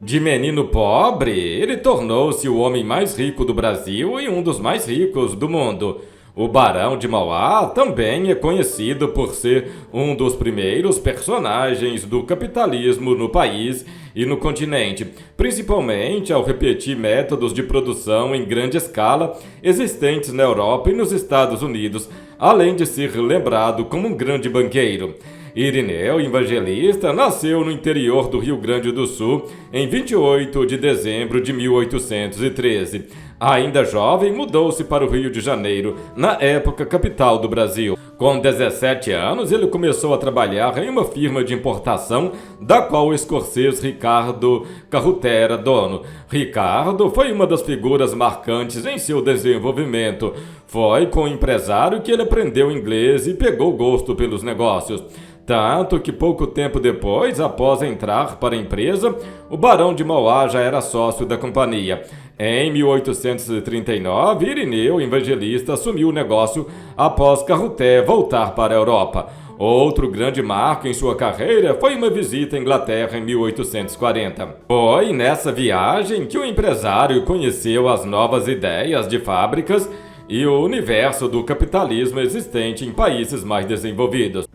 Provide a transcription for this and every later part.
De menino pobre, ele tornou-se o homem mais rico do Brasil e um dos mais ricos do mundo. O Barão de Mauá também é conhecido por ser um dos primeiros personagens do capitalismo no país e no continente, principalmente ao repetir métodos de produção em grande escala existentes na Europa e nos Estados Unidos, além de ser lembrado como um grande banqueiro. Irineu Evangelista nasceu no interior do Rio Grande do Sul em 28 de dezembro de 1813. Ainda jovem, mudou-se para o Rio de Janeiro, na época capital do Brasil. Com 17 anos, ele começou a trabalhar em uma firma de importação, da qual o escocês Ricardo Carruthers era dono. Ricardo foi uma das figuras marcantes em seu desenvolvimento. Foi com o empresário que ele aprendeu inglês e pegou gosto pelos negócios. Tanto que pouco tempo depois, após entrar para a empresa, o Barão de Mauá já era sócio da companhia. Em 1839, Irineu Evangelista assumiu o negócio após Carruthers voltar para a Europa. Outro grande marco em sua carreira foi uma visita à Inglaterra em 1840. Foi nessa viagem que o empresário conheceu as novas ideias de fábricas e o universo do capitalismo existente em países mais desenvolvidos.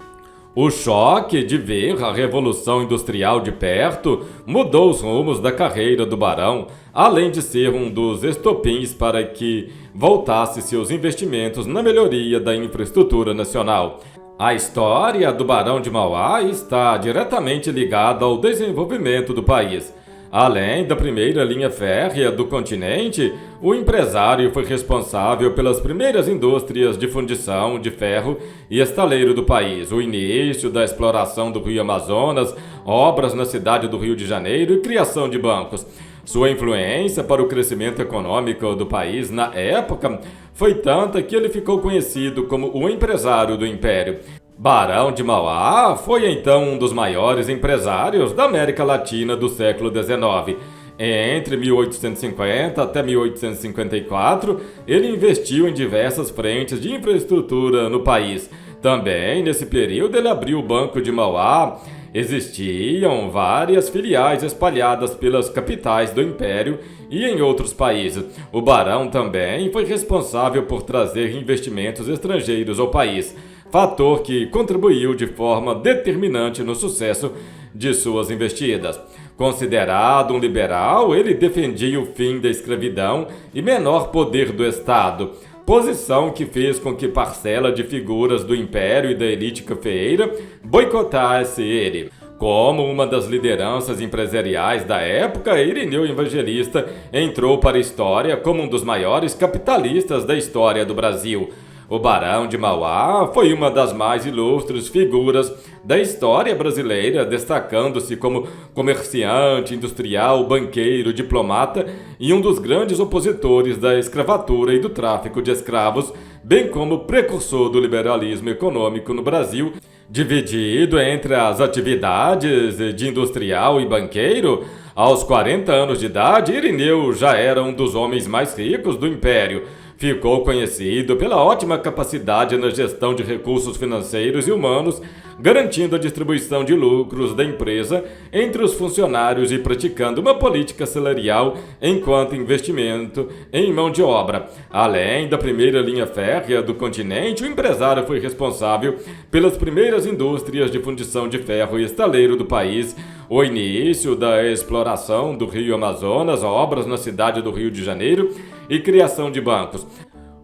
O choque de ver a Revolução Industrial de perto mudou os rumos da carreira do barão, além de ser um dos estopins para que voltasse seus investimentos na melhoria da infraestrutura nacional. A história do Barão de Mauá está diretamente ligada ao desenvolvimento do país. Além da primeira linha férrea do continente, o empresário foi responsável pelas primeiras indústrias de fundição de ferro e estaleiro do país, o início da exploração do Rio Amazonas, obras na cidade do Rio de Janeiro e criação de bancos. Sua influência para o crescimento econômico do país na época foi tanta que ele ficou conhecido como o empresário do Império. Barão de Mauá foi então um dos maiores empresários da América Latina do século XIX. Entre 1850 até 1854, ele investiu em diversas frentes de infraestrutura no país. Também, nesse período, ele abriu o Banco de Mauá. Existiam várias filiais espalhadas pelas capitais do Império e em outros países. O barão também foi responsável por trazer investimentos estrangeiros ao país, fator que contribuiu de forma determinante no sucesso de suas investidas. Considerado um liberal, ele defendia o fim da escravidão e menor poder do Estado, posição que fez com que parcela de figuras do Império e da elite cafeeira boicotasse ele. Como uma das lideranças empresariais da época, Irineu Evangelista entrou para a história como um dos maiores capitalistas da história do Brasil. O Barão de Mauá foi uma das mais ilustres figuras da história brasileira, destacando-se como comerciante, industrial, banqueiro, diplomata e um dos grandes opositores da escravatura e do tráfico de escravos, bem como precursor do liberalismo econômico no Brasil. Dividido entre as atividades de industrial e banqueiro, aos 40 anos de idade, Irineu já era um dos homens mais ricos do Império. Ficou conhecido pela ótima capacidade na gestão de recursos financeiros e humanos, garantindo a distribuição de lucros da empresa entre os funcionários e praticando uma política salarial enquanto investimento em mão de obra. Além da primeira linha férrea do continente, o empresário foi responsável pelas primeiras indústrias de fundição de ferro e estaleiro do país, o início da exploração do Rio Amazonas, obras na cidade do Rio de Janeiro e criação de bancos.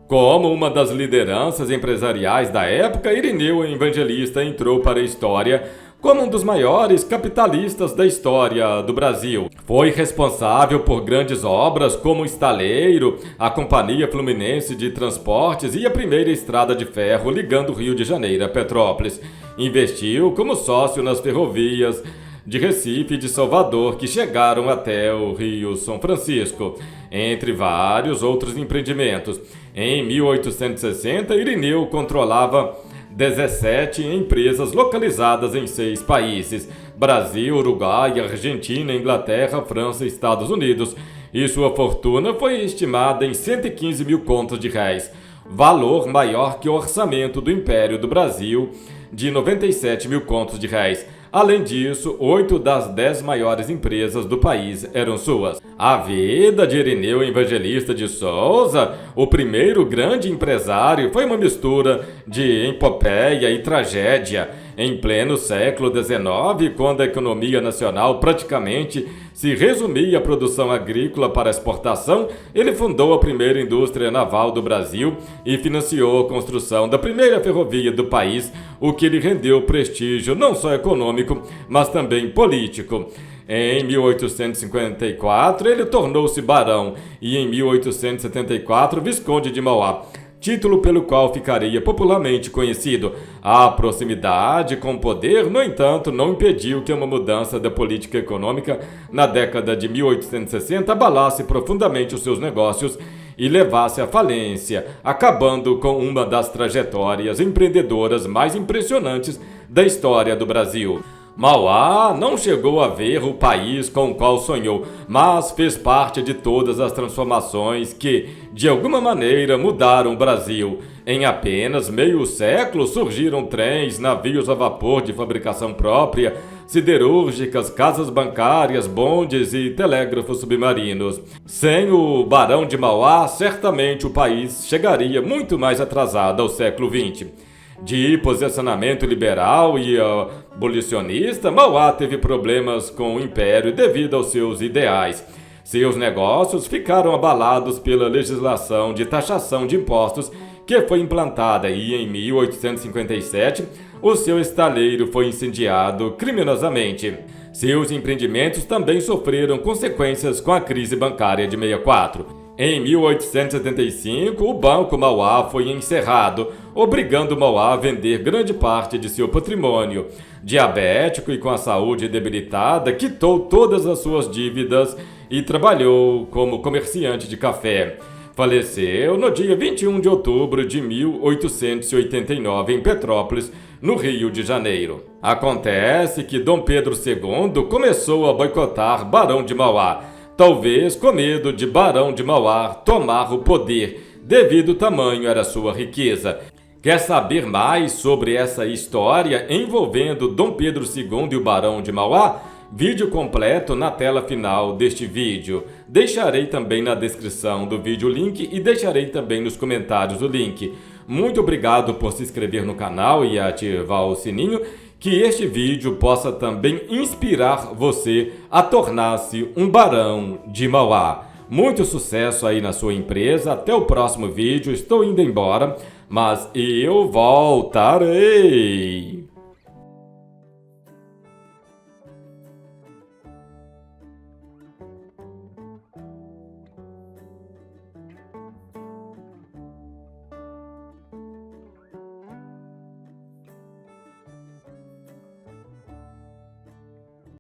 Como uma das lideranças empresariais da época, Irineu Evangelista entrou para a história como um dos maiores capitalistas da história do Brasil. Foi responsável por grandes obras como o estaleiro, a Companhia Fluminense de Transportes e a primeira estrada de ferro ligando o Rio de Janeiro a Petrópolis. Investiu como sócio nas ferrovias de Recife e de Salvador, que chegaram até o Rio São Francisco, entre vários outros empreendimentos. Em 1860, Irineu controlava 17 empresas localizadas em 6 países: Brasil, Uruguai, Argentina, Inglaterra, França e Estados Unidos, e sua fortuna foi estimada em 115 mil contos de réis, valor maior que o orçamento do Império do Brasil, de 97 mil contos de réis. Além disso, 8 das 10 maiores empresas do país eram suas. A vida de Irineu Evangelista de Souza, o primeiro grande empresário, foi uma mistura de epopeia e tragédia. Em pleno século XIX, quando a economia nacional praticamente se resumia à produção agrícola para exportação, ele fundou a primeira indústria naval do Brasil e financiou a construção da primeira ferrovia do país, o que lhe rendeu prestígio não só econômico, mas também político. Em 1854, ele tornou-se barão e em 1874, visconde de Mauá, título pelo qual ficaria popularmente conhecido. A proximidade com o poder, no entanto, não impediu que uma mudança da política econômica na década de 1860 abalasse profundamente os seus negócios e levasse à falência, acabando com uma das trajetórias empreendedoras mais impressionantes da história do Brasil. Mauá não chegou a ver o país com o qual sonhou, mas fez parte de todas as transformações que, de alguma maneira, mudaram o Brasil. Em apenas meio século surgiram trens, navios a vapor de fabricação própria, siderúrgicas, casas bancárias, bondes e telégrafos submarinos. Sem o Barão de Mauá, certamente o país chegaria muito mais atrasado ao século XX. De posicionamento liberal e abolicionista, Mauá teve problemas com o Império devido aos seus ideais. Seus negócios ficaram abalados pela legislação de taxação de impostos que foi implantada e, em 1857, o seu estaleiro foi incendiado criminosamente. Seus empreendimentos também sofreram consequências com a crise bancária de 64. Em 1875, o Banco Mauá foi encerrado, obrigando Mauá a vender grande parte de seu patrimônio. Diabético e com a saúde debilitada, quitou todas as suas dívidas e trabalhou como comerciante de café. Faleceu no dia 21 de outubro de 1889 em Petrópolis, no Rio de Janeiro. Acontece que Dom Pedro II começou a boicotar Barão de Mauá, talvez com medo de Barão de Mauá tomar o poder, devido ao tamanho era sua riqueza. Quer saber mais sobre essa história envolvendo Dom Pedro II e o Barão de Mauá? Vídeo completo na tela final deste vídeo. Deixarei também na descrição do vídeo o link e deixarei também nos comentários o link. Muito obrigado por se inscrever no canal e ativar o sininho, que este vídeo possa também inspirar você a tornar-se um Barão de Mauá. Muito sucesso aí na sua empresa, até o próximo vídeo, estou indo embora, mas eu voltarei!